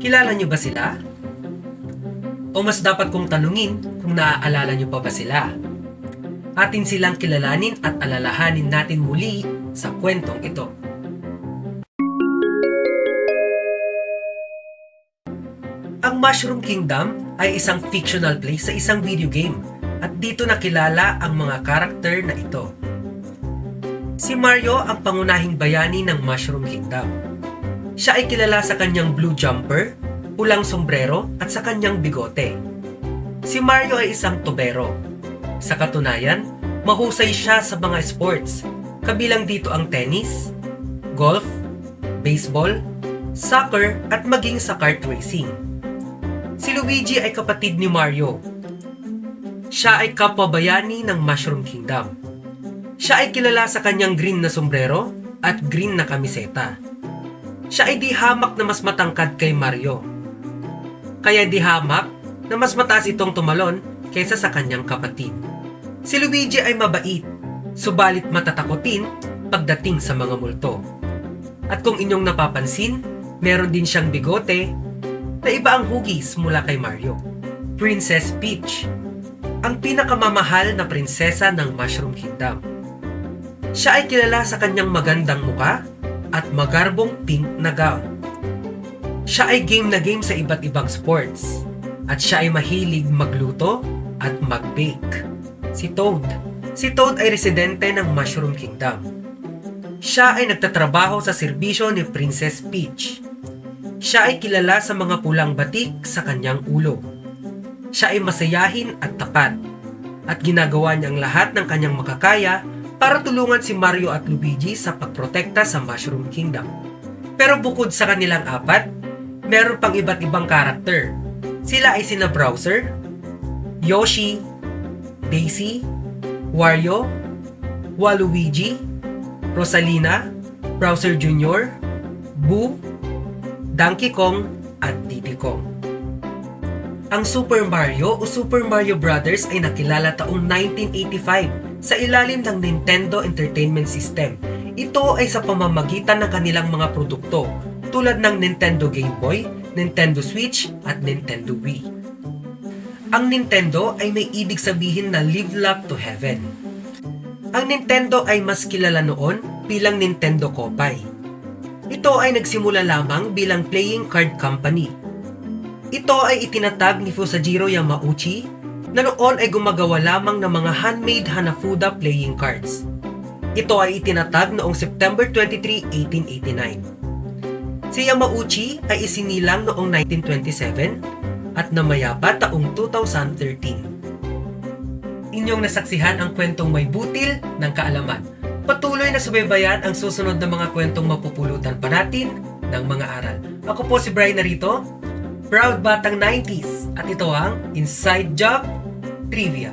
Kilala niyo ba sila? O mas dapat kong tanungin kung naaalala niyo pa ba sila? Atin silang kilalanin at alalahanin natin muli sa kwentong ito. Ang Mushroom Kingdom ay isang fictional place sa isang video game at dito nakilala ang mga karakter na ito. Si Mario ang pangunahing bayani ng Mushroom Kingdom. Siya ay kilala sa kanyang blue jumper, pulang sombrero at sa kanyang bigote. Si Mario ay isang tubero. Sa katunayan, mahusay siya sa mga sports, kabilang dito ang tennis, golf, baseball, soccer at maging sa kart racing. Si Luigi ay kapatid ni Mario. Siya ay kapwa-bayani ng Mushroom Kingdom. Siya ay kilala sa kanyang green na sombrero at green na kamiseta. Siya ay di hamak na mas matangkad kay Mario. Kaya di hamak na mas mataas itong tumalon kaysa sa kanyang kapatid. Si Luigi ay mabait, subalit matatakotin pagdating sa mga multo. At kung inyong napapansin, meron din siyang bigote na iba ang hugis mula kay Mario. Princess Peach, ang pinakamamahal na prinsesa ng Mushroom Kingdom. Siya ay kilala sa kanyang magandang muka at magarbong pink na gown. Siya ay game na game sa iba't ibang sports at siya ay mahilig magluto at mag-bake. Si Toad. Si Toad ay residente ng Mushroom Kingdom. Siya ay nagtatrabaho sa serbisyo ni Princess Peach. Siya ay kilala sa mga pulang batik sa kanyang ulo. Siya ay masayahin at tapat at ginagawa niya ang lahat ng kanyang makakaya para tulungan si Mario at Luigi sa pagprotekta sa Mushroom Kingdom. Pero bukod sa kanilang apat, meron pang iba't ibang karakter. Sila ay sina Bowser, Yoshi, Daisy, Wario, Waluigi, Rosalina, Bowser Jr., Boo, Donkey Kong, at Diddy Kong. Ang Super Mario o Super Mario Brothers ay nakilala taong 1985 sa ilalim ng Nintendo Entertainment System. Ito ay sa pamamagitan ng kanilang mga produkto tulad ng Nintendo Game Boy, Nintendo Switch at Nintendo Wii. Ang Nintendo ay may ibig sabihin na live love to heaven. Ang Nintendo ay mas kilala noon bilang Nintendo Kopay. Ito ay nagsimula lamang bilang playing card company. Ito ay itinatag ni Fusajiro Yamauchi na noon ay gumagawa lamang ng mga handmade Hanafuda playing cards. Ito ay itinatag noong September 23, 1889. Si Yamauchi ay isinilang noong 1927 at namayapa taong 2013. Inyong nasaksihan ang kwentong may butil ng kaalaman. Patuloy na subaybayan ang susunod na mga kwentong mapupulutan pa natin ng mga aral. Ako po si Brian narito, proud batang 90s, at ito ang Inside Job Trivia.